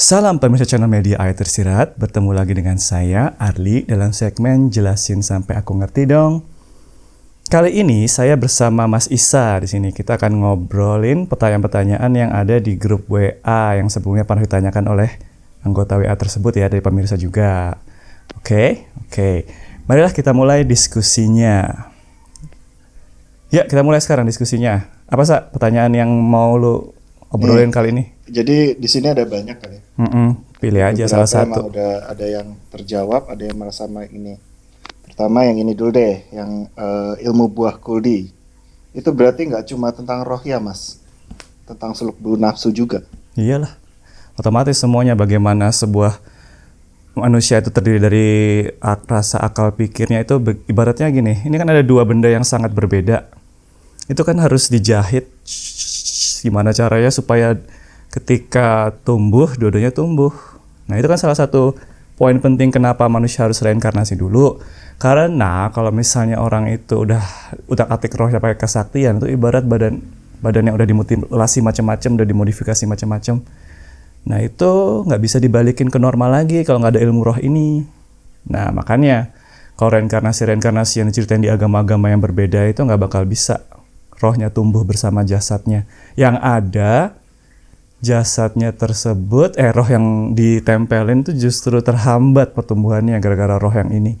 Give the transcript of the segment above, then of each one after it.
Salam pemirsa channel Media Air Tersirat, bertemu lagi dengan saya, Arli, dalam segmen Jelasin Sampai Aku Ngerti Dong. Kali ini saya bersama Mas Isa di sini. Kita akan ngobrolin pertanyaan-pertanyaan yang ada di grup WA yang sebelumnya pernah ditanyakan oleh anggota WA tersebut ya, dari pemirsa juga. Oke. Marilah kita mulai diskusinya. Ya, kita mulai sekarang diskusinya. Apa sih pertanyaan yang mau lu obrolin kali ini? Jadi di sini ada banyak kali. Pilih aja salah satu. Udah ada yang terjawab, ada yang merasa sama ini. Pertama yang ini dulu deh, yang ilmu buah kuldi. Itu berarti nggak cuma tentang roh ya mas, tentang seluk beluk nafsu juga. Iyalah, otomatis semuanya bagaimana sebuah manusia itu terdiri dari rasa akal pikirnya itu ibaratnya gini. Ini kan ada dua benda yang sangat berbeda. Itu kan harus dijahit. Gimana caranya supaya ketika tumbuh, dua-duanya tumbuh. Nah itu kan salah satu poin penting kenapa manusia harus reinkarnasi dulu. Karena kalau misalnya orang itu udah atik rohnya pakai kesaktian, itu ibarat badan yang udah dimutilasi macam-macam, udah dimodifikasi macam-macam. Nah itu nggak bisa dibalikin ke normal lagi kalau nggak ada ilmu roh ini. Nah makanya kalau reinkarnasi yang diceritain di agama-agama yang berbeda itu nggak bakal bisa rohnya tumbuh bersama jasadnya. Yang ada jasadnya tersebut, roh yang ditempelin itu justru terhambat pertumbuhannya gara-gara roh yang ini.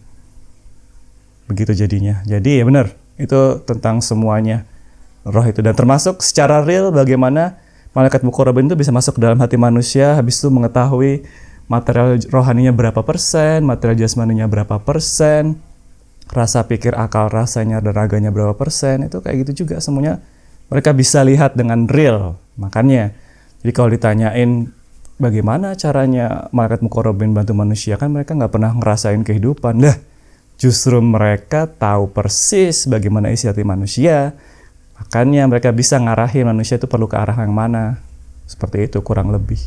Begitu jadinya. Jadi ya benar, itu tentang semuanya roh itu. Dan termasuk secara real bagaimana malaikat muqarrabin itu bisa masuk ke dalam hati manusia, habis itu mengetahui material rohaninya berapa persen, material jasmaninya berapa persen, rasa pikir, akal, rasanya, dan raganya berapa persen. Itu kayak gitu juga semuanya mereka bisa lihat dengan real. Makanya jadi kalau ditanyain bagaimana caranya malaikat muqarrabin bantu manusia, kan mereka nggak pernah ngerasain kehidupan. Lah, justru mereka tahu persis bagaimana isi hati manusia. Makanya mereka bisa ngarahin manusia itu perlu ke arah yang mana. Seperti itu kurang lebih.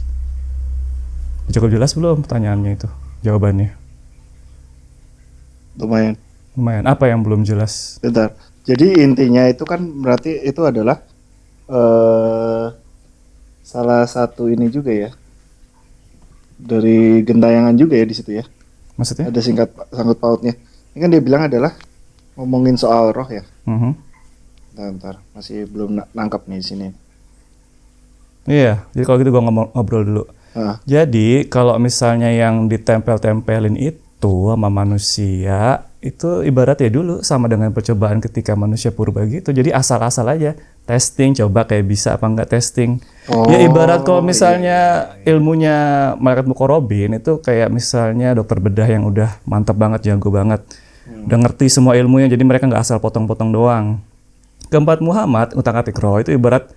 Cukup jelas belum pertanyaannya itu? Jawabannya? Lumayan. Apa yang belum jelas? Bentar. Jadi intinya itu kan berarti itu adalah salah satu ini juga ya, dari gentayangan juga ya di situ ya. Maksudnya? Ada sangkut pautnya. Ini kan dia bilang adalah ngomongin soal roh ya. Bentar, masih belum nangkap nih di sini. Iya, jadi kalau gitu gua ngobrol dulu. Jadi kalau misalnya yang ditempel-tempelin itu sama manusia, itu ibarat ya dulu sama dengan percobaan ketika manusia purba gitu. Jadi asal-asal aja testing, coba kayak bisa apa enggak testing. Ya ibarat kalau misalnya ilmunya malaikat muqarrabin itu kayak misalnya dokter bedah yang udah mantap banget, jago banget. Udah ngerti semua ilmunya, jadi mereka nggak asal potong-potong doang. Keempat Muhammad, utak-atik roh itu ibarat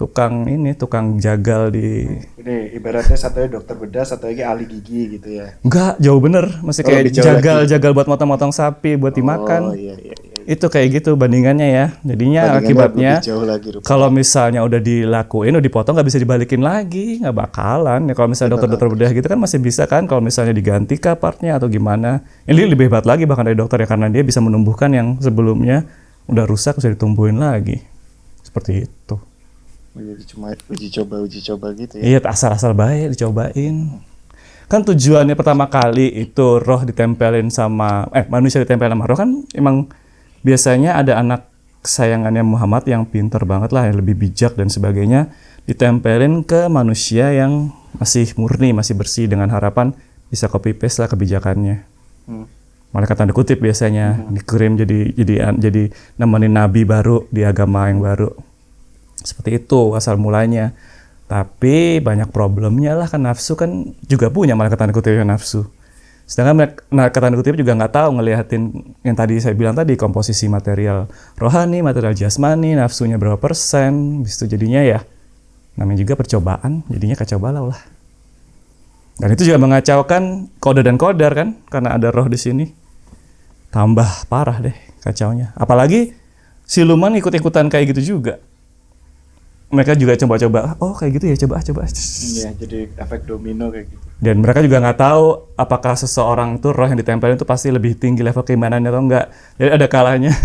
tukang jagal di... Ini ibaratnya satunya dokter bedah, satu lagi ahli gigi gitu ya. Enggak, jauh bener. Masih kayak jagal buat motong-motong sapi, buat dimakan. Iya. Itu kayak gitu bandingannya ya. Jadinya akibatnya kalau misalnya udah dilakuin, udah dipotong, nggak bisa dibalikin lagi. Nggak bakalan. Ya kalau misalnya dokter-dokter bedah gitu kan masih bisa kan. Kalau misalnya diganti partnya atau gimana. Ini lebih hebat lagi bahkan dari dokter ya. Karena dia bisa menumbuhkan yang sebelumnya udah rusak, bisa ditumbuhin lagi. Seperti itu. Jadi cuma uji coba gitu ya. Iya, asal-asal baik dicobain. Kan tujuannya pertama kali itu roh ditempelin sama manusia ditempelin sama roh kan emang biasanya ada anak kesayangannya Muhammad yang pintar banget lah, yang lebih bijak dan sebagainya, ditempelin ke manusia yang masih murni, masih bersih dengan harapan bisa copy paste lah kebijakannya. Malaikat tanda kutip biasanya dikirim jadi nemenin nabi baru di agama yang baru. Seperti itu asal mulanya. Tapi banyak problemnya lah, kan nafsu kan juga punya malaikat tanda kutip yang nafsu. Sedangkan malaikat tanda kutip juga nggak tahu ngeliatin yang tadi saya bilang tadi, komposisi material rohani, material jasmani, nafsunya berapa persen. Bis itu jadinya ya namanya juga percobaan, jadinya kacau balau lah. Dan itu juga mengacaukan kode dan kodar kan, karena ada roh di sini. Tambah parah deh kacaunya. Apalagi siluman ikut-ikutan kayak gitu juga. Mereka juga coba-coba, kayak gitu ya, coba. Iya, jadi efek domino kayak gitu. Dan mereka juga nggak tahu apakah seseorang tuh roh yang ditempelin itu pasti lebih tinggi level keimanannya atau enggak. Jadi ada kalanya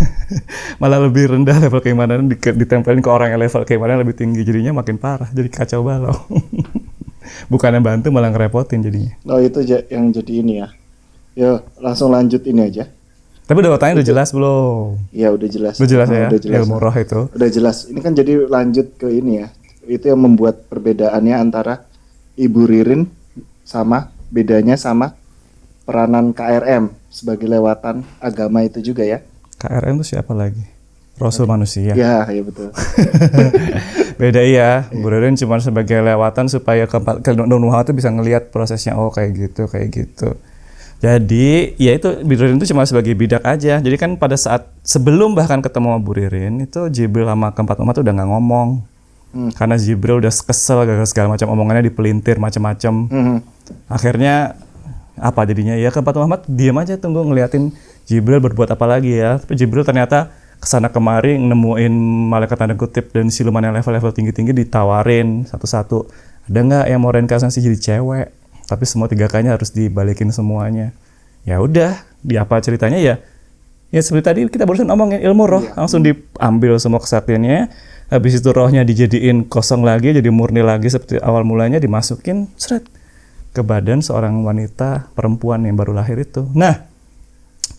malah lebih rendah level keimanan ditempelin ke orang yang level keimanan lebih tinggi, jadinya makin parah, jadi kacau balau. Bukannya bantu malah ngerepotin jadinya. Oh itu yang jadi ini ya. Yo, langsung lanjut ini aja. Tapi udah tanya udah jelas belum? Ya udah jelas. Udah jelas Oh, ya, udah jelas. ilmu roh itu. Udah jelas. Ini kan jadi lanjut ke ini ya. Itu yang membuat perbedaannya antara Ibu Ririn sama bedanya sama peranan KRM sebagai lewatan agama itu juga ya. KRM itu siapa lagi? Rasul manusia. Ya betul. Beda iya. Bu Ririn cuma sebagai lewatan supaya Nur Muhammad itu bisa ngelihat prosesnya, oh kayak gitu. Jadi ya itu Bu Ririn itu cuma sebagai bidak aja. Jadi kan pada saat sebelum bahkan ketemu sama Bu Ririn itu Jibril sama keempat umat tuh udah nggak ngomong. Karena Jibril udah kesel gara-gara segala macam omongannya dipelintir macam-macam. Akhirnya apa jadinya ya keempat Muhammad diam aja tunggu ngeliatin Jibril berbuat apa lagi ya. Tapi Jibril ternyata kesana kemari nemuin malaikat tanda kutip dan siluman yang level-level tinggi-tinggi ditawarin satu-satu. Ada nggak yang mau reinkarnasi jadi cewek? Tapi semua 3 kayaknya harus dibalikin semuanya. Ya udah, di apa ceritanya ya? Ya seperti tadi kita barusan ngomongin ilmu roh, langsung diambil semua kesaktiannya. Habis itu rohnya dijadiin kosong lagi, jadi murni lagi seperti awal mulanya, dimasukin seret ke badan seorang wanita perempuan yang baru lahir itu. Nah,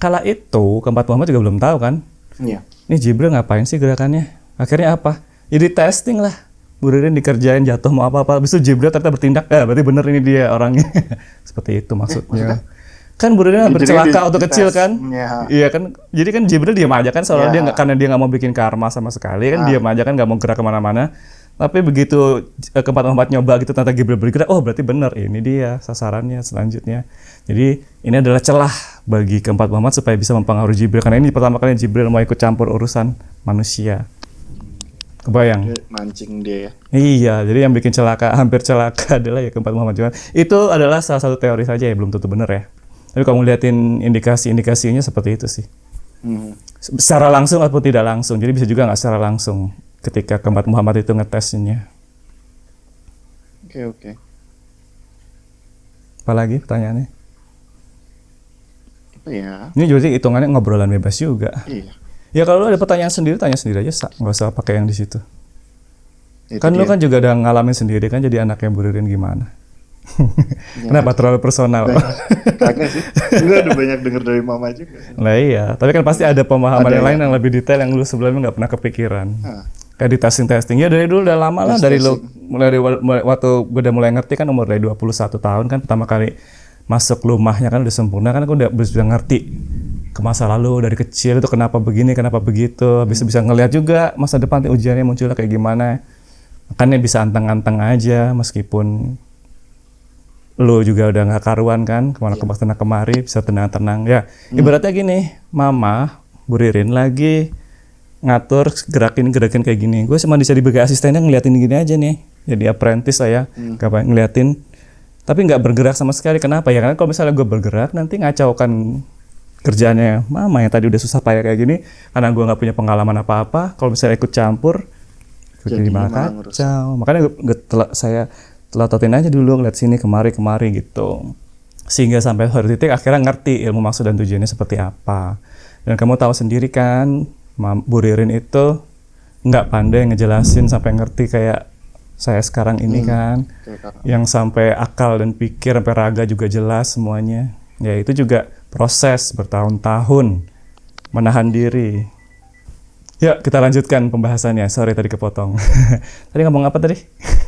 kala itu keempat Muhammad juga belum tahu kan? Iya. Ini Jibril ngapain sih gerakannya? Akhirnya apa? Jadi testing lah. Bu Ririn dikerjain jatuh mau apa-apa. Habis itu Jibril ternyata bertindak. Berarti bener ini dia orangnya. Seperti itu maksudnya. Kan Bu Ririn bercelaka waktu kecil kan? Iya kan. Jadi kan Jibril diam aja kan. Soalnya dia karena dia nggak mau bikin karma sama sekali kan. Diam aja kan nggak mau gerak kemana-mana. Tapi begitu keempat Muhammad nyoba gitu ternyata Jibril bergerak. Oh berarti bener ini dia sasarannya selanjutnya. Jadi ini adalah celah bagi keempat Muhammad supaya bisa mempengaruhi Jibril. Karena ini pertama kali Jibril mau ikut campur urusan manusia. Kebayang? Mancing dia ya. Iya, jadi yang bikin hampir celaka adalah ya keempat Muhammad. Cuman itu adalah salah satu teori saja ya, belum tentu benar ya. Tapi kalau ngeliatin indikasi-indikasinya seperti itu sih. Secara langsung ataupun tidak langsung, jadi bisa juga nggak secara langsung ketika keempat Muhammad itu ngetesnya. Oke. Apalagi pertanyaannya? Apa ya? Ini juga sih hitungannya ngobrolan bebas juga. Iya. Ya kalau lu ada pertanyaan sendiri, tanya sendiri aja, nggak usah pakai yang di situ. Itu Kan dia. lu kan juga udah ngalamin sendiri kan jadi anaknya Bu Ririn gimana? Kenapa terlalu personal? Kagak sih. Gue udah banyak denger dari mama juga. Nah iya, tapi kan pasti ada pemahaman yang lain yang lebih detail yang lu sebelumnya nggak pernah kepikiran. Kayak di testing ya dari dulu udah lama lah, dari lu mulai waktu gue udah mulai ngerti kan umur dari 21 tahun kan pertama kali masuk rumahnya kan udah sempurna kan aku udah bisa ngerti ke masa lalu dari kecil itu kenapa begini kenapa begitu, habis bisa ngelihat juga masa depan ujiannya munculnya kayak gimana. Makanya bisa anteng-anteng aja meskipun lu juga udah nggak karuan kan kemana kemari bisa tenang-tenang ya. Ibaratnya gini, mama Bu Ririn lagi ngatur gerakin kayak gini, gue cuma bisa sebagai asistennya ngeliatin gini aja nih, jadi apprentice lah ya, ngeliatin tapi nggak bergerak sama sekali. Kenapa ya? Karena kalau misalnya gue bergerak nanti ngacaukan kerjaannya mama yang tadi udah susah payah kayak gini, karena gue nggak punya pengalaman apa-apa. Kalau misalnya ikut campur jadi malah kacau. Makanya saya telototin aja dulu, ngeliat sini kemari gitu, sehingga sampai suatu titik akhirnya ngerti ilmu maksud dan tujuannya seperti apa. Dan kamu tahu sendiri kan, Bu Ririn itu nggak pandai ngejelasin sampai ngerti kayak saya sekarang ini kan, yang sampai akal dan pikir sampai raga juga jelas semuanya. Ya itu juga proses bertahun-tahun menahan diri. Yuk kita lanjutkan pembahasannya. Sorry tadi kepotong. Tadi ngomong apa tadi?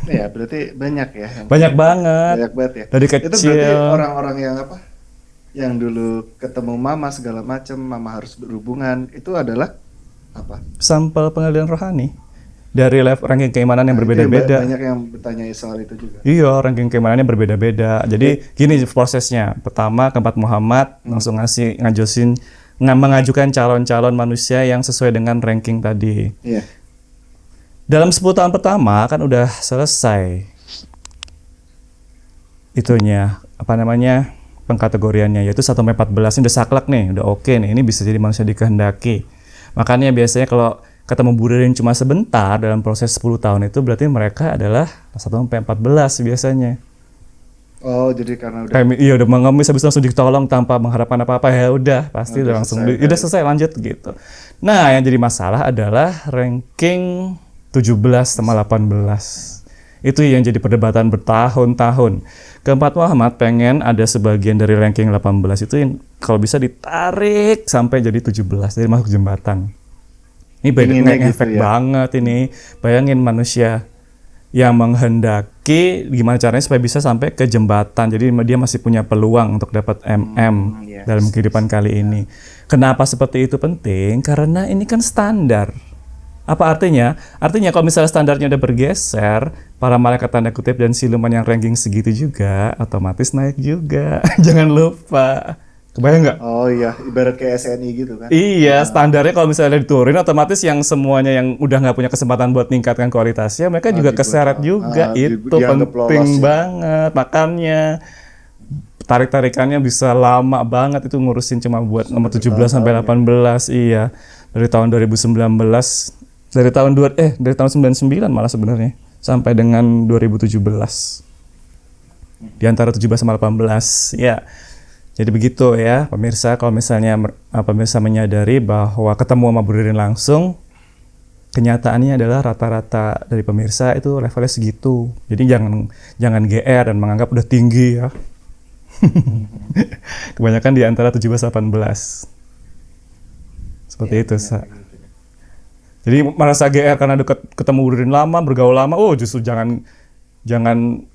Ya berarti banyak ya. Banyak banget. Banyak banget ya. Dari kecil. Itu berarti orang-orang yang apa? Yang dulu ketemu mama segala macam, mama harus berhubungan, itu adalah apa? Sampel pengalian rohani. Dari ranking keimanan yang berbeda-beda. Banyak yang bertanya soal itu juga. Iya, ranking keimanannya berbeda-beda. Jadi gini prosesnya. Pertama, keempat Muhammad langsung mengajukan calon-calon manusia yang sesuai dengan ranking tadi. Iya. Dalam 10 tahun pertama kan udah selesai itunya, pengkategoriannya, yaitu 1-14 ini udah saklek nih, udah oke nih, ini bisa jadi manusia dikehendaki. Makanya biasanya kalau ketemu Bu Ririn cuma sebentar dalam proses 10 tahun itu berarti mereka adalah 1-14 biasanya. Oh, jadi karena udah udah mengemis habis langsung ditolong tanpa mengharapkan apa-apa, ya udah pasti udah langsung udah selesai lanjut gitu. Nah, yang jadi masalah adalah ranking 17 sama 18. Itu yang jadi perdebatan bertahun-tahun. Keempat Muhammad pengen ada sebagian dari ranking 18 itu yang kalau bisa ditarik sampai jadi 17 dari masuk jembatan. Ini Inginnya efek gitu ya. banget ini. Bayangin manusia yang menghendaki gimana caranya supaya bisa sampai ke jembatan. Jadi dia masih punya peluang untuk dapat Yes. dalam kehidupan kali ini. Kenapa seperti itu penting? Karena ini kan standar. Apa artinya? Artinya kalau misalnya standarnya udah bergeser, para malaikat tanda kutip dan siluman yang ranking segitu juga otomatis naik juga. Jangan lupa. Kebayang nggak? Oh iya, ibarat kayak SNI gitu kan. Iya, standarnya kalau misalnya diturunin otomatis yang semuanya yang udah nggak punya kesempatan buat meningkatkan kualitasnya, mereka juga keseret juga. Itu dianggap lolos penting ya. banget. Makanya tarik-tarikannya bisa lama banget itu ngurusin cuma buat nomor 17 sampai 18. Iya. Dari tahun 2019 dari tahun 99 malah sebenarnya sampai dengan 2017. Di antara 17 sama 18. Ya. Jadi begitu ya, pemirsa, kalau misalnya pemirsa menyadari bahwa ketemu sama Bu Ririn langsung, kenyataannya adalah rata-rata dari pemirsa itu levelnya segitu. Jadi jangan GR dan menganggap udah tinggi ya. Kebanyakan di antara 17-18. Seperti itu, Sa. Jadi merasa GR karena dekat ketemu Bu Ririn lama, bergaul lama, oh justru jangan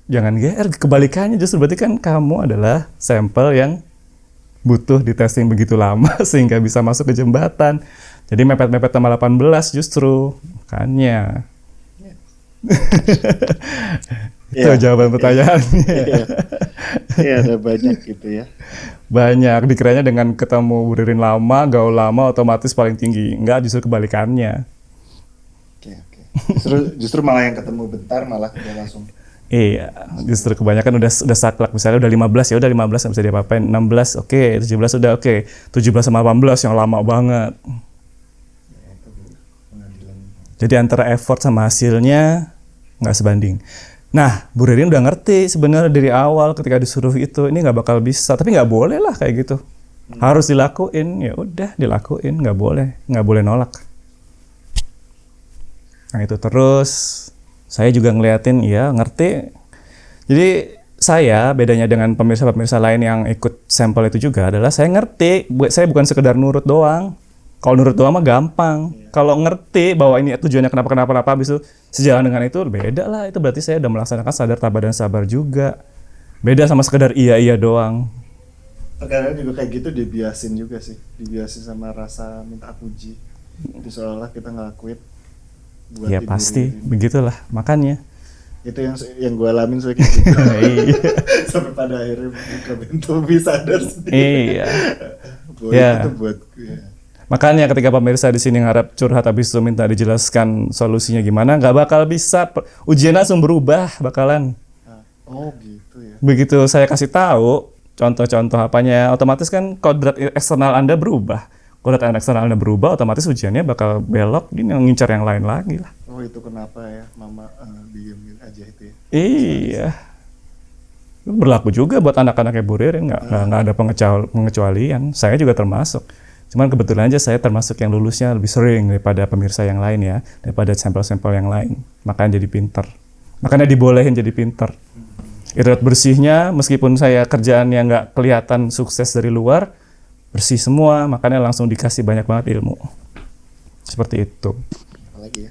GR, kebalikannya justru berarti kan kamu adalah sampel yang butuh di testing begitu lama sehingga bisa masuk ke jembatan. Jadi mepet-mepet sama 18 justru. Makanya. Itu jawaban pertanyaannya. Iya, ada banyak gitu ya. Banyak. Dikiranya dengan ketemu Bu Ririn lama, gaul lama, otomatis paling tinggi. Enggak, justru kebalikannya. Oke. Justru malah yang ketemu bentar malah udah langsung. Iya, justru kebanyakan udah saklek, misalnya udah 15 ya udah 15 nggak bisa diapa-apain, 16 oke, 17 udah oke, 17 sama 18 yang lama banget. Jadi antara effort sama hasilnya nggak sebanding. Nah, Bu Ririn udah ngerti sebenarnya dari awal ketika disuruh itu ini nggak bakal bisa, tapi nggak boleh lah kayak gitu. Harus dilakuin, ya udah dilakuin, nggak boleh nolak. Nah itu terus. Saya juga ngeliatin, ya ngerti. Jadi saya bedanya dengan pemirsa-pemirsa lain yang ikut sampel itu juga adalah saya ngerti, saya bukan sekedar nurut doang. Kalau nurut doang mah gampang. Kalau ngerti bahwa ini tujuannya kenapa habis itu sejalan dengan itu beda lah. Itu berarti saya udah melaksanakan sadar, tabah dan sabar juga. Beda sama sekedar iya doang. Kadang juga kayak gitu dibiasin juga sih. Dibiasin sama rasa minta puji. Itu seolah-olah kita ngelakuin buat Ya pasti, begitulah makanya. Itu yang gue alamin kayak gitu. Sampai pada akhirnya buka pintu bisa sadar sendiri. Iya. Itu buat gue. Makanya ketika pemirsa di sini ngarep curhat habis itu minta dijelaskan solusinya gimana, nggak bakal bisa. Ujian langsung berubah bakalan. Oh gitu ya. Begitu saya kasih tahu contoh-contoh apanya, otomatis kan kodrat eksternal Anda berubah. Kodrat eksternal Anda berubah, otomatis ujiannya bakal belok, dia ngincar yang lain lagi lah. Oh itu kenapa ya Mama diemin aja itu ya. Iya. Berlaku juga buat anak-anaknya Bu Ririn, nggak ada pengecualian. Saya juga termasuk. Cuman kebetulan aja saya termasuk yang lulusnya lebih sering daripada pemirsa yang lain ya, daripada sampel-sampel yang lain. Makanya jadi pinter. Makanya dibolehin jadi pinter. Ibarat bersihnya, meskipun saya kerjaannya nggak kelihatan sukses dari luar, bersih semua, makanya langsung dikasih banyak banget ilmu. Seperti itu. Apalagi ya.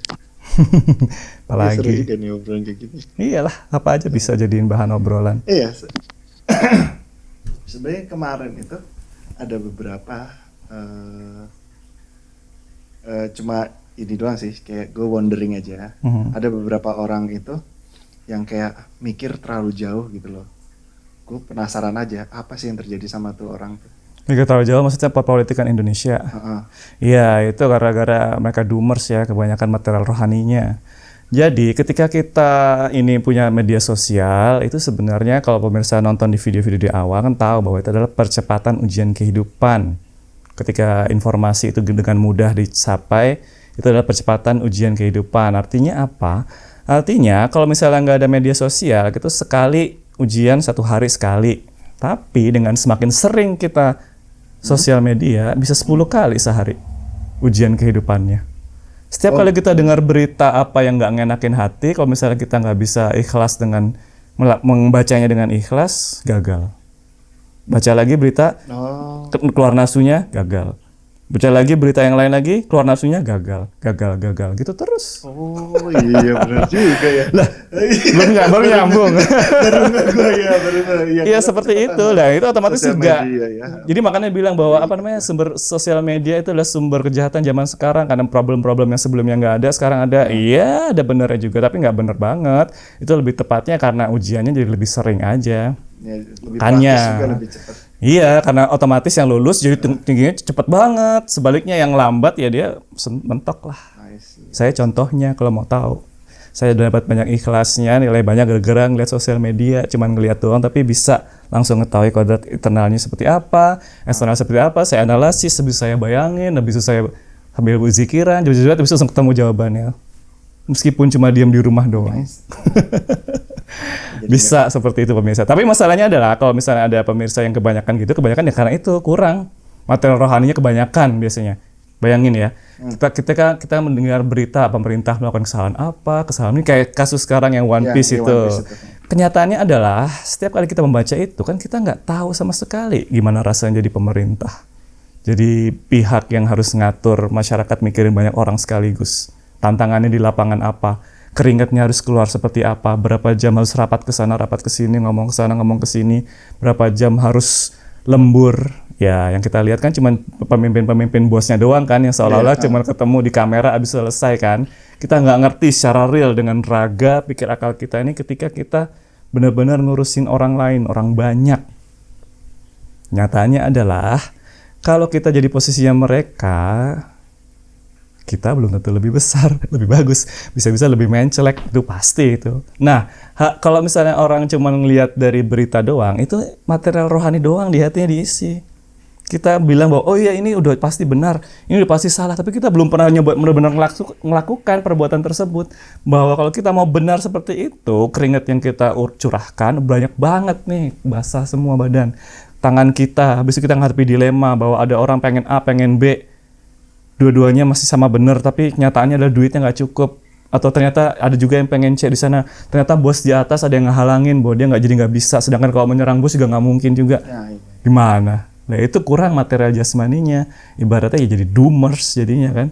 Apalagi. Seru juga nih obrolan kayak gini. Iyalah, apa aja bisa jadiin bahan obrolan. Iya. Sebenarnya kemarin itu ada beberapa cuma ini doang sih, kayak gue wondering aja. Ada beberapa orang itu yang kayak mikir terlalu jauh gitu loh. Gue penasaran aja apa sih yang terjadi sama tuh orang tuh. Mikir terlalu jauh maksudnya politikan Indonesia. Iya, itu gara-gara mereka doomers ya, kebanyakan material rohaninya. Jadi ketika kita ini punya media sosial, itu sebenarnya kalau pemirsa nonton di video-video di awal kan tahu bahwa itu adalah percepatan ujian kehidupan. Ketika informasi itu dengan mudah dicapai, itu adalah percepatan ujian kehidupan. Artinya apa? Artinya kalau misalnya nggak ada media sosial, itu sekali ujian 1 hari sekali. Tapi dengan semakin sering kita sosial media, bisa 10 kali sehari ujian kehidupannya. Setiap kali kita dengar berita apa yang nggak ngenakin hati, kalau misalnya kita nggak bisa ikhlas dengan membacanya dengan ikhlas, gagal. Baca lagi berita, Oh, keluar nafsunya, gagal. Baca lagi berita yang lain lagi, keluar nafsunya, gagal, gitu terus. oh iya benar juga ya. Lah, baru nyambung. Iya, Iya seperti itu lah, itu otomatis sosial juga. media ya. Jadi makanya bilang bahwa apa namanya sumber sosial media itu adalah sumber kejahatan zaman sekarang karena problem-problem yang sebelumnya nggak ada sekarang ada. Iya ada benernya juga tapi nggak bener banget. Itu lebih tepatnya karena ujiannya jadi lebih sering aja. Ya, lebih Tanya. praktis juga lebih cepat. Iya karena otomatis yang lulus jadi tingginya cepet banget. Sebaliknya yang lambat ya dia mentok lah. I see. Saya contohnya kalau mau tahu. Saya dapat banyak ikhlasnya, nilai banyak gara-gara ngeliat sosial media, cuman ngeliat doang tapi bisa langsung ngetahui kodrat internalnya seperti apa, eksternal seperti apa, saya analisis, habis saya bayangin, habis itu saya sambil berzikiran, jujur-jujur habis itu langsung ketemu jawabannya. Meskipun cuma diam di rumah doang. Nice. Bisa seperti itu pemirsa. Tapi masalahnya adalah kalau misalnya ada pemirsa yang kebanyakan gitu, kebanyakan ya karena itu kurang. Material rohaninya kebanyakan biasanya. Bayangin ya, kita mendengar berita pemerintah melakukan kesalahan ini kayak kasus sekarang yang One Ya, Piece di itu. One Piece itu. Kenyataannya adalah setiap kali kita membaca itu kan kita nggak tahu sama sekali gimana rasanya jadi pemerintah. Jadi pihak yang harus ngatur masyarakat mikirin banyak orang sekaligus. Tantangannya di lapangan apa? Keringatnya harus keluar seperti apa? Berapa jam harus rapat ke sana, rapat ke sini, ngomong ke sana, ngomong ke sini? Berapa jam harus lembur? Ya, yang kita lihat kan cuma pemimpin-pemimpin bosnya doang kan yang seolah-olah cuma ketemu di kamera habis selesai kan. Kita nggak ngerti secara real dengan raga pikir akal kita ini ketika kita benar-benar ngurusin orang lain, orang banyak. Nyatanya adalah kalau kita jadi posisinya mereka, kita belum tentu lebih besar, lebih bagus, bisa-bisa lebih mencelek, itu pasti itu. Nah, kalau misalnya orang cuma ngelihat dari berita doang, itu material rohani doang di hatinya diisi. Kita bilang bahwa oh iya ini udah pasti benar, ini udah pasti salah, tapi kita belum pernah nyoba benar-benar melakukan perbuatan tersebut. Bahwa kalau kita mau benar seperti itu, keringat yang kita curahkan banyak banget nih, basah semua badan. Tangan kita, habis itu kita menghadapi dilema bahwa ada orang pengen A, pengen B, dua-duanya masih sama benar, tapi kenyataannya adalah duitnya nggak cukup. Atau ternyata ada juga yang pengen C di sana, ternyata bos di atas ada yang ngehalangin bahwa dia nggak bisa, sedangkan kalau menyerang bos juga nggak mungkin juga. Ya, iya. Gimana? Nah itu kurang material jasmaninya, ibaratnya ya jadi doomers jadinya kan.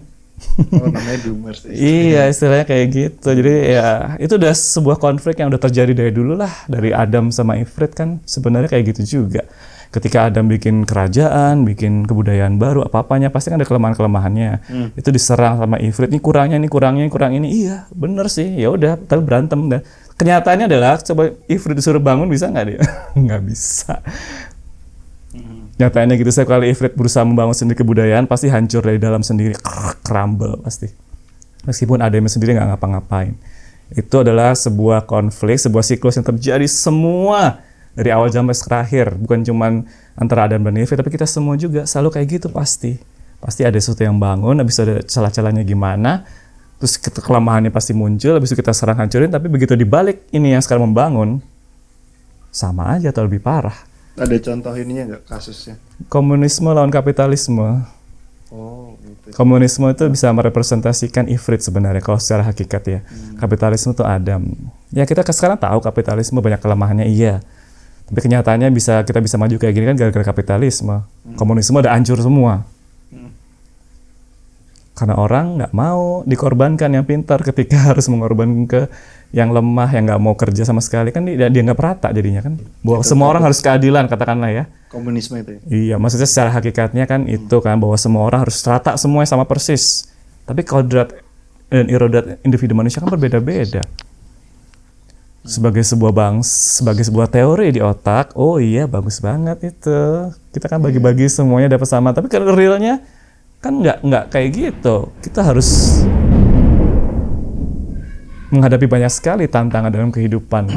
Oh namanya doomers. Iya istilahnya kayak gitu. Jadi ya itu udah sebuah konflik yang udah terjadi dari dulu lah, dari Adam sama Ifrit kan sebenarnya kayak gitu juga. Ketika Adam bikin kerajaan, bikin kebudayaan baru, apa-apanya pasti kan ada kelemahan-kelemahannya. Itu diserang sama Ifrit, ini kurangnya, kurang ini. Iya, bener sih. Ya udah, tapi berantem dah. Kenyataannya adalah coba Ifrit disuruh bangun bisa nggak dia? Nggak bisa. Nyatanya gitu, setiap kali Ifrit berusaha membangun sendiri kebudayaan pasti hancur dari dalam sendiri, crumble pasti. Meskipun Adam sendiri nggak ngapa-ngapain. Itu adalah sebuah konflik, sebuah siklus yang terjadi semua dari awal sampai terakhir. Bukan cuma antara Adam dan Ifrit, tapi kita semua juga selalu kayak gitu pasti. Pasti ada sesuatu yang bangun, habis ada celah-celahnya gimana, terus kelemahannya pasti muncul, habis itu kita serang hancurin, tapi begitu dibalik ini yang sekarang membangun, sama aja atau lebih parah. Ada contoh ininya nggak kasusnya? Komunisme lawan kapitalisme. Oh, gitu. Komunisme itu bisa merepresentasikan Ifrit sebenarnya kalau secara hakikat ya. Kapitalisme itu Adam. Ya kita sekarang tahu kapitalisme banyak kelemahannya iya. Tapi kenyataannya kita bisa maju kayak gini kan gara-gara kapitalisme. Komunisme udah hancur semua. Karena orang nggak mau dikorbankan yang pintar ketika harus mengorbankan ke yang lemah, yang nggak mau kerja sama sekali kan dia nggak rata jadinya kan. Bahwa semua orang harus keadilan katakanlah ya. Komunisme itu ya? Iya, maksudnya secara hakikatnya kan itu kan bahwa semua orang harus rata semuanya sama persis. Tapi kodrat dan irodat individu manusia kan berbeda-beda. Sebagai sebuah teori di otak, oh iya bagus banget itu. Kita kan bagi-bagi semuanya dapat sama. Tapi kalau realnya kan nggak kayak gitu. Kita harus menghadapi banyak sekali tantangan dalam kehidupan.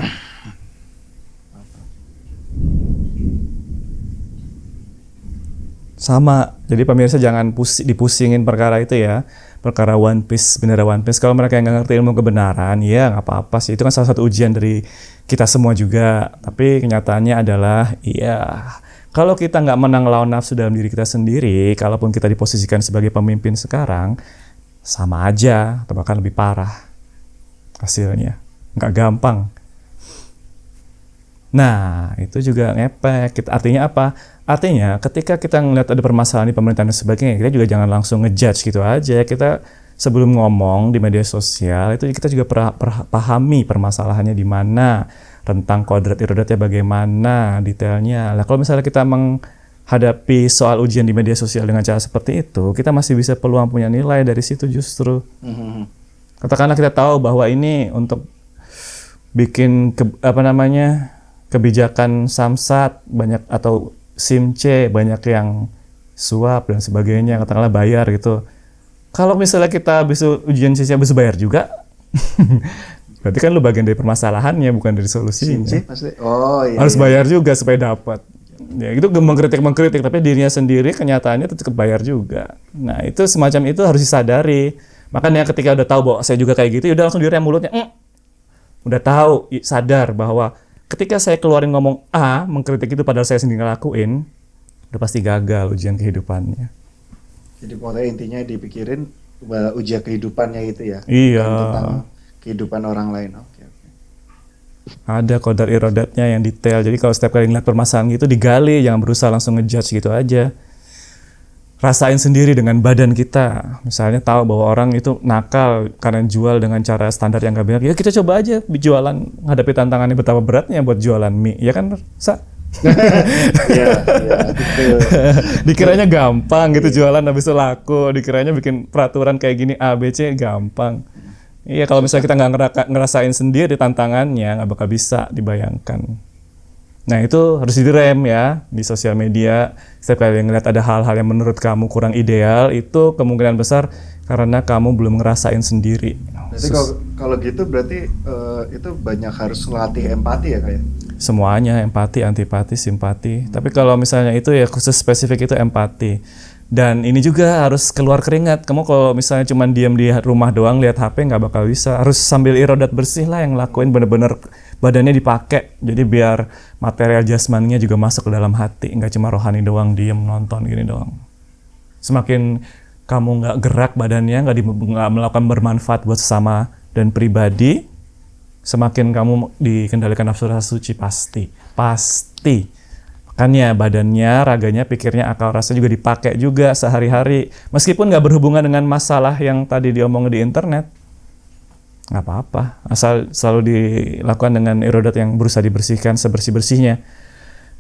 Sama, jadi pemirsa jangan dipusingin perkara itu ya. Perkara One Piece, bendera One Piece. Kalau mereka yang nggak ngerti ilmu kebenaran, ya nggak apa-apa sih. Itu kan salah satu ujian dari kita semua juga. Tapi kenyataannya adalah, iya, kalau kita nggak menang lawan nafsu dalam diri kita sendiri, kalaupun kita diposisikan sebagai pemimpin sekarang, sama aja atau bahkan lebih parah hasilnya. Nggak gampang. Nah, itu juga ngepek. Artinya apa? Artinya ketika kita ngeliat ada permasalahan di pemerintahan dan sebagainya, kita juga jangan langsung ngejudge gitu aja. Kita sebelum ngomong di media sosial, itu kita juga pahami permasalahannya di mana, tentang kodrat irodatnya bagaimana, detailnya. Lah kalau misalnya kita menghadapi soal ujian di media sosial dengan cara seperti itu, kita masih bisa peluang punya nilai dari situ justru. Katakanlah kita tahu bahwa ini untuk bikin kebijakan samsat banyak atau SIM-C banyak yang suap dan sebagainya, katakanlah bayar gitu. Kalau misalnya kita bisa ujian sisi bisa bayar juga, berarti kan lu bagian dari permasalahannya bukan dari solusinya. SIM-C pasti. Oh iya. Harus bayar juga supaya dapat. Ya itu mengkritik, tapi dirinya sendiri kenyataannya tetap bayar juga. Nah itu semacam itu harus disadari. Makanya ketika udah tahu bahwa saya juga kayak gitu, udah langsung direm mulutnya. Udah tahu, sadar bahwa ketika saya keluarin ngomong A, mengkritik itu padahal saya sendiri ngelakuin, udah pasti gagal ujian kehidupannya. Jadi pokoknya intinya dipikirin ujian kehidupannya itu ya. Iya. Tentang kehidupan orang lain. Oke. Ada kodrat irodatnya yang detail. Jadi kalau setiap kali ngeliat permasalahan gitu digali, jangan berusaha langsung ngejudge gitu aja. Rasain sendiri dengan badan kita. Misalnya tahu bahwa orang itu nakal karena jual dengan cara standar yang gak benar. Ya kita coba aja jualan, hadapi tantangannya betapa beratnya buat jualan mie. Ya kan, Sa? Iya, betul. Dikiranya gampang gitu jualan habis itu laku. Dikiranya bikin peraturan kayak gini A, B, C gampang. Iya kalau misalnya kita nggak ngerasain sendiri tantangannya, nggak bakal bisa dibayangkan. Nah itu harus direm ya di sosial media. Setiap kali ngeliat ada hal-hal yang menurut kamu kurang ideal, itu kemungkinan besar karena kamu belum ngerasain sendiri. Berarti kalau gitu berarti itu banyak harus melatih empati ya kayak? Semuanya, empati, antipati, simpati. Tapi kalau misalnya itu ya khusus spesifik itu empati. Dan ini juga harus keluar keringat. Kamu kalau misalnya cuma diam di rumah doang lihat HP nggak bakal bisa. Harus sambil irodat bersih lah yang lakuin, bener-bener badannya dipakai. Jadi biar material jasmaninya juga masuk ke dalam hati. Nggak cuma rohani doang diem nonton gini doang. Semakin kamu nggak gerak badannya, nggak melakukan bermanfaat buat sesama dan pribadi, semakin kamu dikendalikan nafsu rasa suci pasti. Makanya badannya, raganya, pikirnya, akal rasa juga dipakai juga sehari-hari. Meskipun nggak berhubungan dengan masalah yang tadi diomongin di internet, nggak apa-apa. Asal selalu dilakukan dengan irodat yang berusaha dibersihkan sebersih-bersihnya.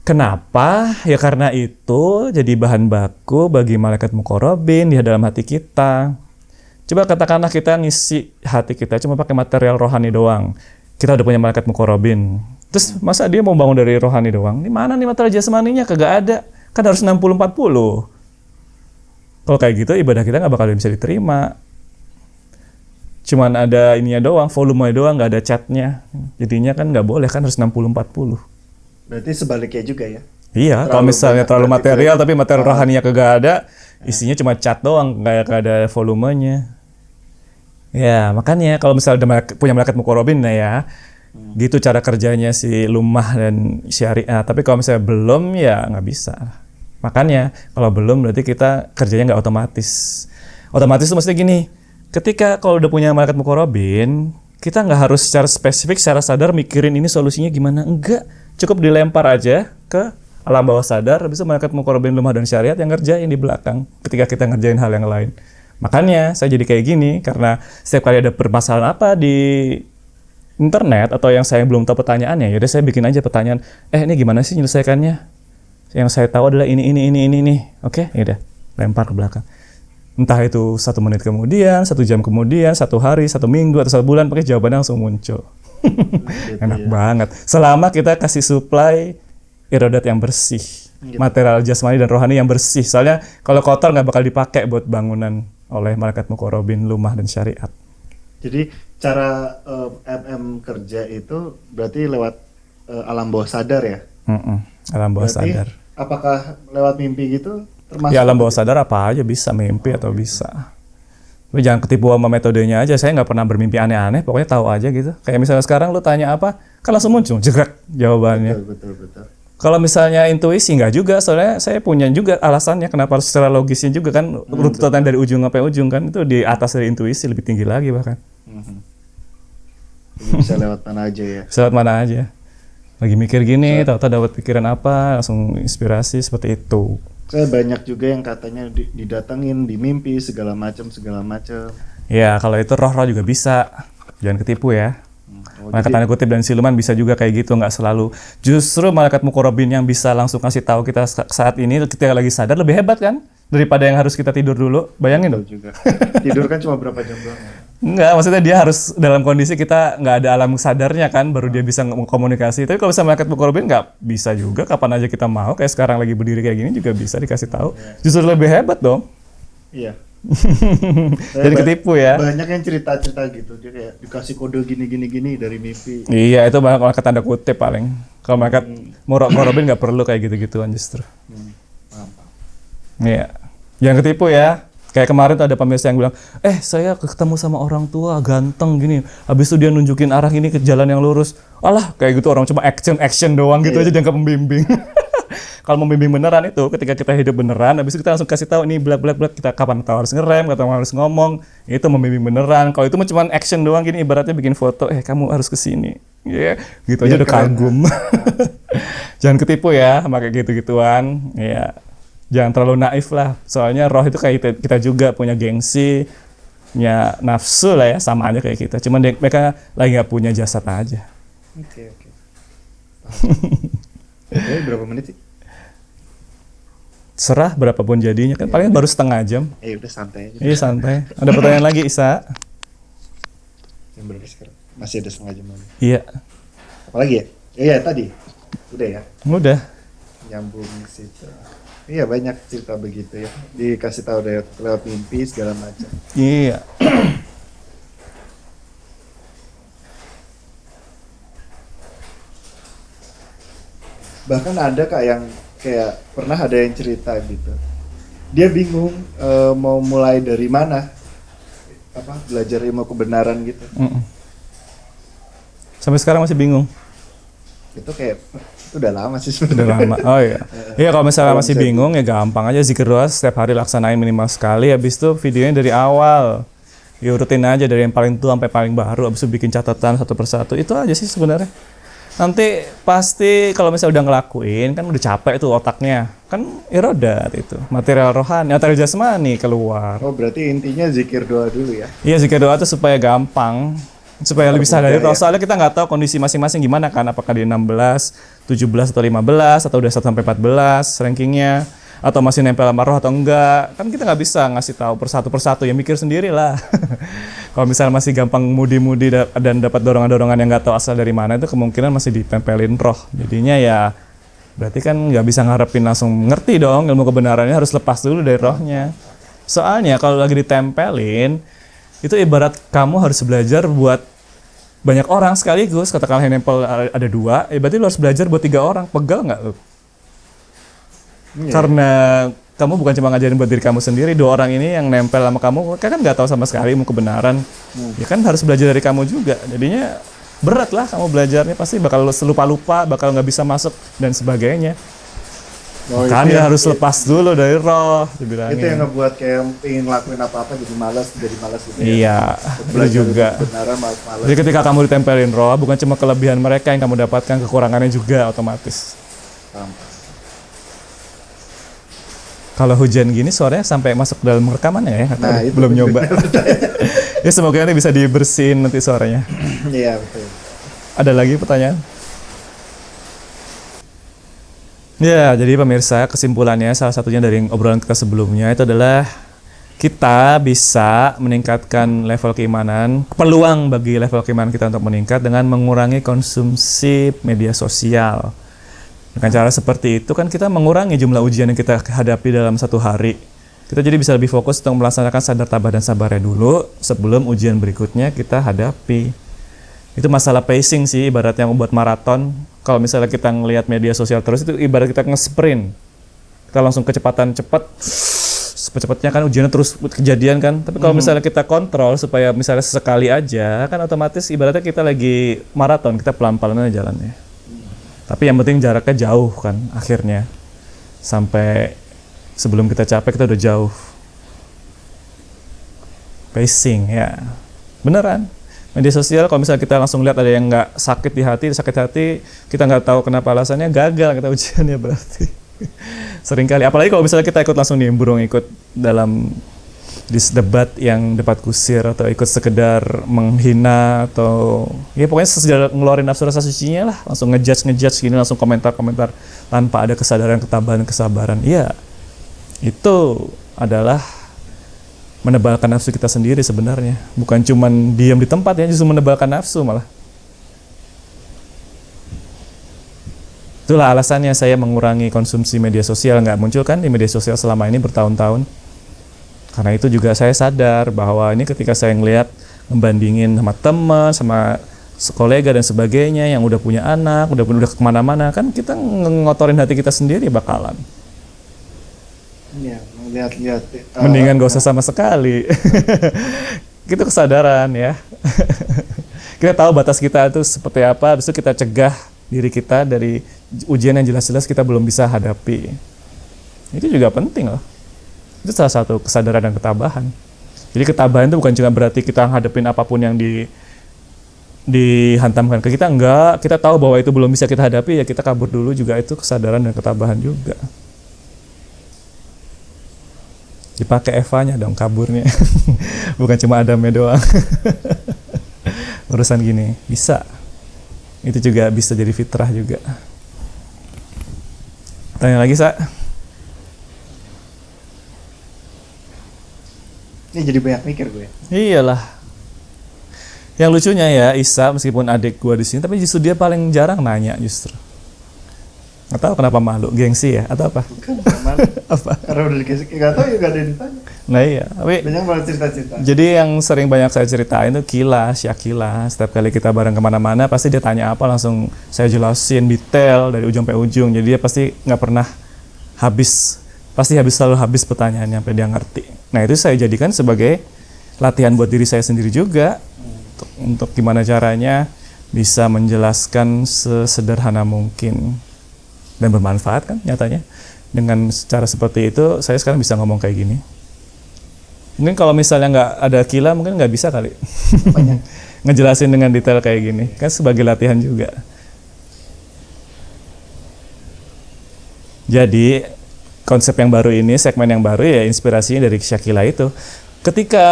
Kenapa? Ya karena itu jadi bahan baku bagi malaikat muqarrabin di dalam hati kita. Coba katakanlah kita ngisi hati kita cuma pakai material rohani doang. Kita udah punya malaikat muqarrabin. Terus masa dia mau bangun dari rohani doang? Di mana nih material jasmaninya? Kagak ada. Kan harus 60-40. Kalau kayak gitu ibadah kita nggak bakal bisa diterima. Cuman ada ininya doang, volume doang, nggak ada chatnya. Jadinya kan nggak boleh, kan harus 60-40. Berarti sebaliknya juga ya? Iya, kalau misalnya terlalu material tapi material rohaninya kagak ada, isinya cuma chat doang, kayak ada volumenya. Ya, makanya kalau misalnya udah punya malaikat muqarrabin ya, gitu cara kerjanya si lumah dan syariah. Tapi kalau misalnya belum ya nggak bisa. Makanya kalau belum berarti kita kerjanya nggak otomatis. Otomatis itu maksudnya gini, ketika kalau udah punya malaikat muqarrabin, kita nggak harus secara spesifik, secara sadar mikirin ini solusinya gimana. Enggak, cukup dilempar aja ke alam bawah sadar, habis itu malaikat muqarrabin lumah dan syariat yang ngerjain di belakang ketika kita ngerjain hal yang lain. Makanya saya jadi kayak gini, karena setiap kali ada permasalahan apa di internet atau yang saya belum tahu pertanyaannya, yaudah saya bikin aja pertanyaan, ini gimana sih menyelesaikannya? Yang saya tahu adalah ini. Oke, yaudah, lempar ke belakang. Entah itu 1 menit kemudian, 1 jam kemudian, 1 hari, 1 minggu, atau 1 bulan, pakai jawabannya langsung muncul. Gitu, enak banget. Selama kita kasih supply irodat yang bersih, material jasmani dan rohani yang bersih. Soalnya kalau kotor nggak bakal dipakai buat bangunan oleh malaikat muqarrabin, lumah dan syariat. Jadi cara MM kerja itu berarti lewat alam bawah sadar ya? Alam bawah sadar. Apakah lewat mimpi gitu? Termasuk ya alam bawah sadar apa aja bisa, mimpi atau bisa. Tapi jangan ketipu sama metodenya aja. Saya nggak pernah bermimpi aneh-aneh, pokoknya tahu aja gitu. Kayak misalnya sekarang lu tanya apa, kan langsung muncul jerak jawabannya. Betul. Kalau misalnya intuisi nggak juga, soalnya saya punya juga alasannya kenapa harus secara logisnya juga kan, runtutan dari ujung sampai ujung kan itu di atas dari intuisi, lebih tinggi lagi bahkan. Jadi bisa lewat mana aja ya. Saat mana aja. Lagi mikir gini, tahu-tahu dapat pikiran apa, langsung inspirasi seperti itu. Saya banyak juga yang katanya didatengin di mimpi segala macam. Ya, kalau itu roh-roh juga bisa. Jangan ketipu ya. Malaikat tanda kutip dan siluman bisa juga kayak gitu, nggak selalu. Justru malaikat mukorobin yang bisa langsung kasih tahu kita saat ini kita lagi sadar lebih hebat kan daripada yang harus kita tidur dulu. Bayangin dong. juga. Tidur kan cuma berapa jam doang. Enggak, maksudnya dia harus dalam kondisi kita nggak ada alam sadarnya kan, baru dia bisa komunikasi. Tapi kalau misalnya malaikat mukorobin nggak bisa juga, kapan aja kita mau. Kayak sekarang lagi berdiri kayak gini juga bisa dikasih tahu. Justru lebih hebat dong. Iya. Jadi ketipu ya. Banyak yang cerita-cerita gitu, dia kayak dikasih kode gini dari mimpi. Iya, itu malaikat tanda kutip paling. Kalau malaikat mukorobin nggak perlu kayak gitu-gituan justru. Paham. Iya. Jangan ketipu ya. Kayak kemarin tuh ada pemirsa yang bilang, saya ketemu sama orang tua ganteng gini. Habis itu dia nunjukin arah ini ke jalan yang lurus. Alah, kayak gitu orang cuma action doang gitu aja, jangan pembimbing. Kalau membimbing beneran itu, ketika kita hidup beneran, habis itu kita langsung kasih tahu nih blak kita kapan tahu harus ngerem, kapan harus ngomong. Itu membimbing beneran. Kalau itu cuma action doang gini, ibaratnya bikin foto, kamu harus kesini. Ya, gitu aja udah kagum. Jangan ketipu ya, sama kayak gitu-gituan. Ya. Jangan terlalu naif lah, soalnya roh itu kayak kita juga punya gengsi, punya nafsu lah ya, sama aja kayak kita. Cuman mereka lagi nggak punya jasad aja. Oke. Berapa menit sih? Serah berapapun jadinya, kan paling baru setengah jam. Udah santai aja. Iya santai. Ada pertanyaan lagi, Isa? Yang berapa sekarang? Masih ada setengah jam lagi. Iya. Apalagi ya? Iya tadi. Udah ya? Udah. Nyambung situ. Iya banyak cerita begitu ya, dikasih tahu lewat mimpi segala macam. Iya. Bahkan ada kak yang kayak pernah ada yang cerita gitu, dia bingung mau mulai dari mana, belajar ilmu kebenaran gitu. Sampai sekarang masih bingung. Itu kayak itu udah lama sih sebenarnya. Udah lama. Oh iya. Iya kalau misalnya masih bingung ya gampang aja zikir doa setiap hari laksanain minimal sekali. Habis itu videonya dari awal. Diurutin aja dari yang paling tua sampai paling baru. Habis itu bikin catatan satu persatu. Itu aja sih sebenarnya. Nanti pasti kalau misalnya udah ngelakuin kan udah capek tuh otaknya. Kan irodat itu. Material rohani, material jasmani keluar. Oh berarti intinya zikir doa dulu ya? Iya zikir doa tuh supaya gampang. Supaya lebih sadar ya. Soalnya kita nggak tahu kondisi masing-masing gimana kan, apakah di 16, 17 atau 15 atau udah 1 sampai 14 rankingnya atau masih nempel sama roh atau enggak. Kan kita nggak bisa ngasih tahu persatu ya mikir sendiri lah. Kalau misalnya masih gampang mudi-mudi dan dapat dorongan-dorongan yang nggak tahu asal dari mana, itu kemungkinan masih ditempelin roh. Jadinya ya berarti kan nggak bisa ngarepin langsung ngerti dong, ilmu kebenarannya harus lepas dulu dari rohnya. Soalnya kalau lagi ditempelin itu ibarat kamu harus belajar buat banyak orang sekaligus. Katakanlah yang nempel ada 2, berarti lu harus belajar buat 3 orang. Pegal nggak lu? Karena kamu bukan cuma ngajarin buat diri kamu sendiri, 2 orang ini yang nempel sama kamu kan nggak tahu sama sekali ilmu kebenaran. Ya kan harus belajar dari kamu juga. Jadinya berat lah kamu belajarnya, pasti bakal lupa-lupa, bakal nggak bisa masuk dan sebagainya. Kan dia harus lepas dulu dari roh, dibilangin. Itu yang ngebuat kayak pengen ngelakuin apa-apa jadi malas gitu. Iya, itu juga. Malas. Jadi ketika kamu ditempelin roh, bukan cuma kelebihan mereka yang kamu dapatkan, kekurangannya juga otomatis. Kalau hujan gini suaranya sampai masuk dalam rekamannya ya? Nah, itu belum nyoba. Ya semoga nanti bisa dibersihin nanti suaranya. Iya betul. Ada lagi pertanyaan? Ya, jadi pemirsa, kesimpulannya salah satunya dari obrolan kita sebelumnya itu adalah kita bisa meningkatkan level keimanan, peluang bagi level keimanan kita untuk meningkat dengan mengurangi konsumsi media sosial. Dengan cara seperti itu kan kita mengurangi jumlah ujian yang kita hadapi dalam satu hari. Kita jadi bisa lebih fokus untuk melaksanakan sadar tabah dan sabarnya dulu sebelum ujian berikutnya kita hadapi. Itu masalah pacing sih, ibaratnya membuat maraton. Kalau misalnya kita ngelihat media sosial terus, itu ibarat kita nge-sprint. Kita langsung kecepatan cepat, cepet-cepetnya kan ujiannya terus kejadian kan. Tapi kalau misalnya kita kontrol supaya misalnya sesekali aja, kan otomatis ibaratnya kita lagi maraton, kita pelan-pelan aja jalannya. Tapi yang penting jaraknya jauh kan akhirnya. Sampai sebelum kita capek kita udah jauh. Pacing ya. Beneran. Media sosial kalau misalnya kita langsung lihat ada yang nggak sakit hati, kita nggak tahu kenapa alasannya, gagal kita ujiannya berarti. Seringkali, apalagi kalau misalnya kita ikut langsung nimbrung, ikut dalam debat yang debat kusir atau ikut sekedar menghina atau ya pokoknya sekedar ngeluarin nafsu rasa sucinya lah, langsung ngejudge gini, langsung komentar tanpa ada kesadaran, ketabahan, kesabaran. Iya, itu adalah menebalkan nafsu kita sendiri sebenarnya, bukan cuman diam di tempat ya, justru menebalkan nafsu malah. Itulah alasannya saya mengurangi konsumsi media sosial, nggak muncul kan di media sosial selama ini bertahun-tahun. Karena itu juga saya sadar bahwa ini ketika saya ngelihat, membandingin sama teman, sama kolega dan sebagainya yang udah punya anak, udah kemana-mana, kan kita ngotorin hati kita sendiri bakalan. Iya, lihat-lihat. Mendingan gak usah sama sekali. Itu kesadaran ya. Kita tahu batas kita itu seperti apa, habis itu kita cegah diri kita dari ujian yang jelas-jelas kita belum bisa hadapi. Itu juga penting loh. Itu salah satu kesadaran dan ketabahan. Jadi ketabahan itu bukan cuma berarti kita hadapin apapun yang dihantamkan ke kita, enggak. Kita tahu bahwa itu belum bisa kita hadapi, ya kita kabur dulu, juga itu kesadaran dan ketabahan juga. Dipakai Eva-nya dong kaburnya. Bukan cuma Adamnya doang. Urusan gini bisa. Itu juga bisa jadi fitrah juga. Tanya lagi, Sa. Ini jadi banyak mikir gue. Iyalah. Yang lucunya ya, Isa meskipun adik gue di sini, tapi justru dia paling jarang nanya justru. Nggak tahu kenapa malu, gengsi ya, atau apa? Bukan, malu. Apa? Karena udah dikasih, nggak tahu ya, nggak ada yang ditanya. Nah iya, tapi Banyak banget cerita-cerita. jadi yang sering banyak saya ceritain tuh Syakila. Setiap kali kita bareng kemana-mana, pasti dia tanya apa, langsung saya jelasin detail dari ujung sampai ujung. Jadi dia pasti nggak pernah habis, selalu habis pertanyaannya sampai dia ngerti. Nah itu saya jadikan sebagai latihan buat diri saya sendiri juga, untuk gimana caranya bisa menjelaskan sesederhana mungkin. Dan bermanfaat kan nyatanya. Dengan cara seperti itu, saya sekarang bisa ngomong kayak gini. Mungkin kalau misalnya nggak ada Kila, mungkin nggak bisa kali. Ngejelasin dengan detail kayak gini. Kan sebagai latihan juga. Jadi, konsep yang baru ini, segmen yang baru ya inspirasinya dari Syakila itu. Ketika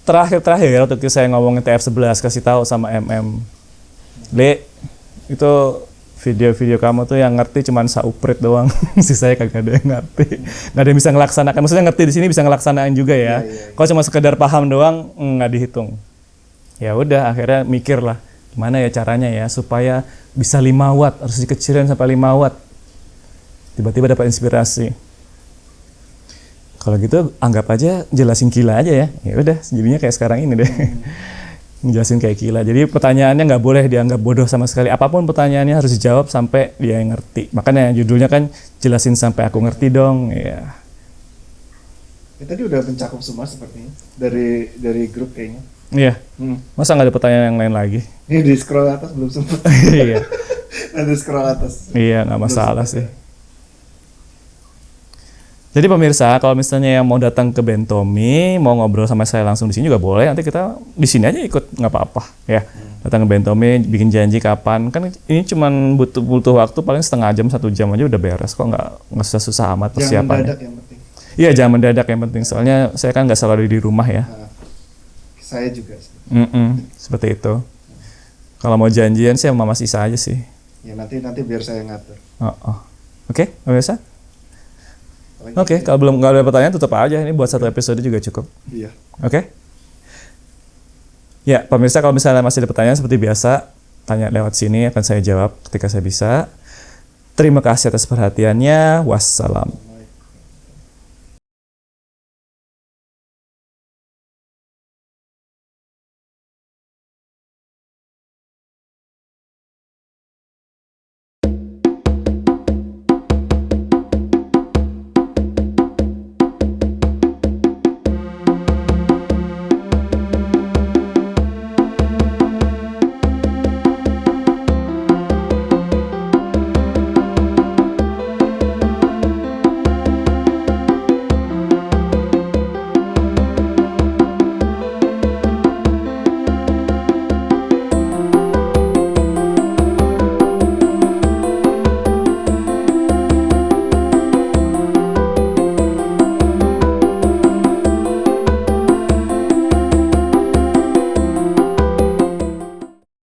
terakhir waktu saya ngomongin TF11, kasih tahu sama MM. Le, itu video-video kamu tuh yang ngerti cuman sauprit doang, sisanya kagak ada yang ngerti, nggak ada yang bisa ngelaksanakan. Maksudnya ngerti di sini bisa ngelaksanain juga ya. Kalau cuma sekedar paham doang nggak dihitung. Ya udah, akhirnya mikir lah gimana ya caranya ya supaya bisa 5 watt, harus dikecilin sampai 5 watt. Tiba-tiba dapat inspirasi. Kalau gitu anggap aja jelasin Kila aja ya. Ya udah, jadinya kayak sekarang ini deh. Ngejelasin kayak Kila. Jadi pertanyaannya nggak boleh dianggap bodoh sama sekali. Apapun pertanyaannya harus dijawab sampai dia yang ngerti. Makanya judulnya kan jelasin sampai aku ngerti dong. Ya. Tadi udah mencakup semua sepertinya dari grup kayaknya. Iya. Masa nggak ada pertanyaan yang lain lagi? Ini di scroll atas belum sempat. Iya. Ada scroll atas. Iya, nggak masalah sih. Jadi pemirsa, kalau misalnya yang mau datang ke Bentomi, mau ngobrol sama saya langsung di sini juga boleh. Nanti kita di sini aja ikut, nggak apa-apa ya. Datang ke Bentomi, bikin janji kapan. Kan ini cuma butuh waktu paling setengah jam, 1 jam aja udah beres. Kok nggak susah-susah amat persiapannya. Jangan mendadak yang penting. Iya, jangan mendadak yang penting. Soalnya saya kan nggak selalu di rumah ya. Nah, saya juga. Seperti itu. Kalau mau janjian sih sama Mas Isa aja sih. Ya nanti biar saya ngatur. Oke, pemirsa. Oke, kalau belum nggak ada pertanyaan tutup aja. Ini buat 1 episode juga cukup. Iya. Oke. Ya, pemirsa, kalau misalnya masih ada pertanyaan seperti biasa, tanya lewat sini, akan saya jawab ketika saya bisa. Terima kasih atas perhatiannya. Wassalam.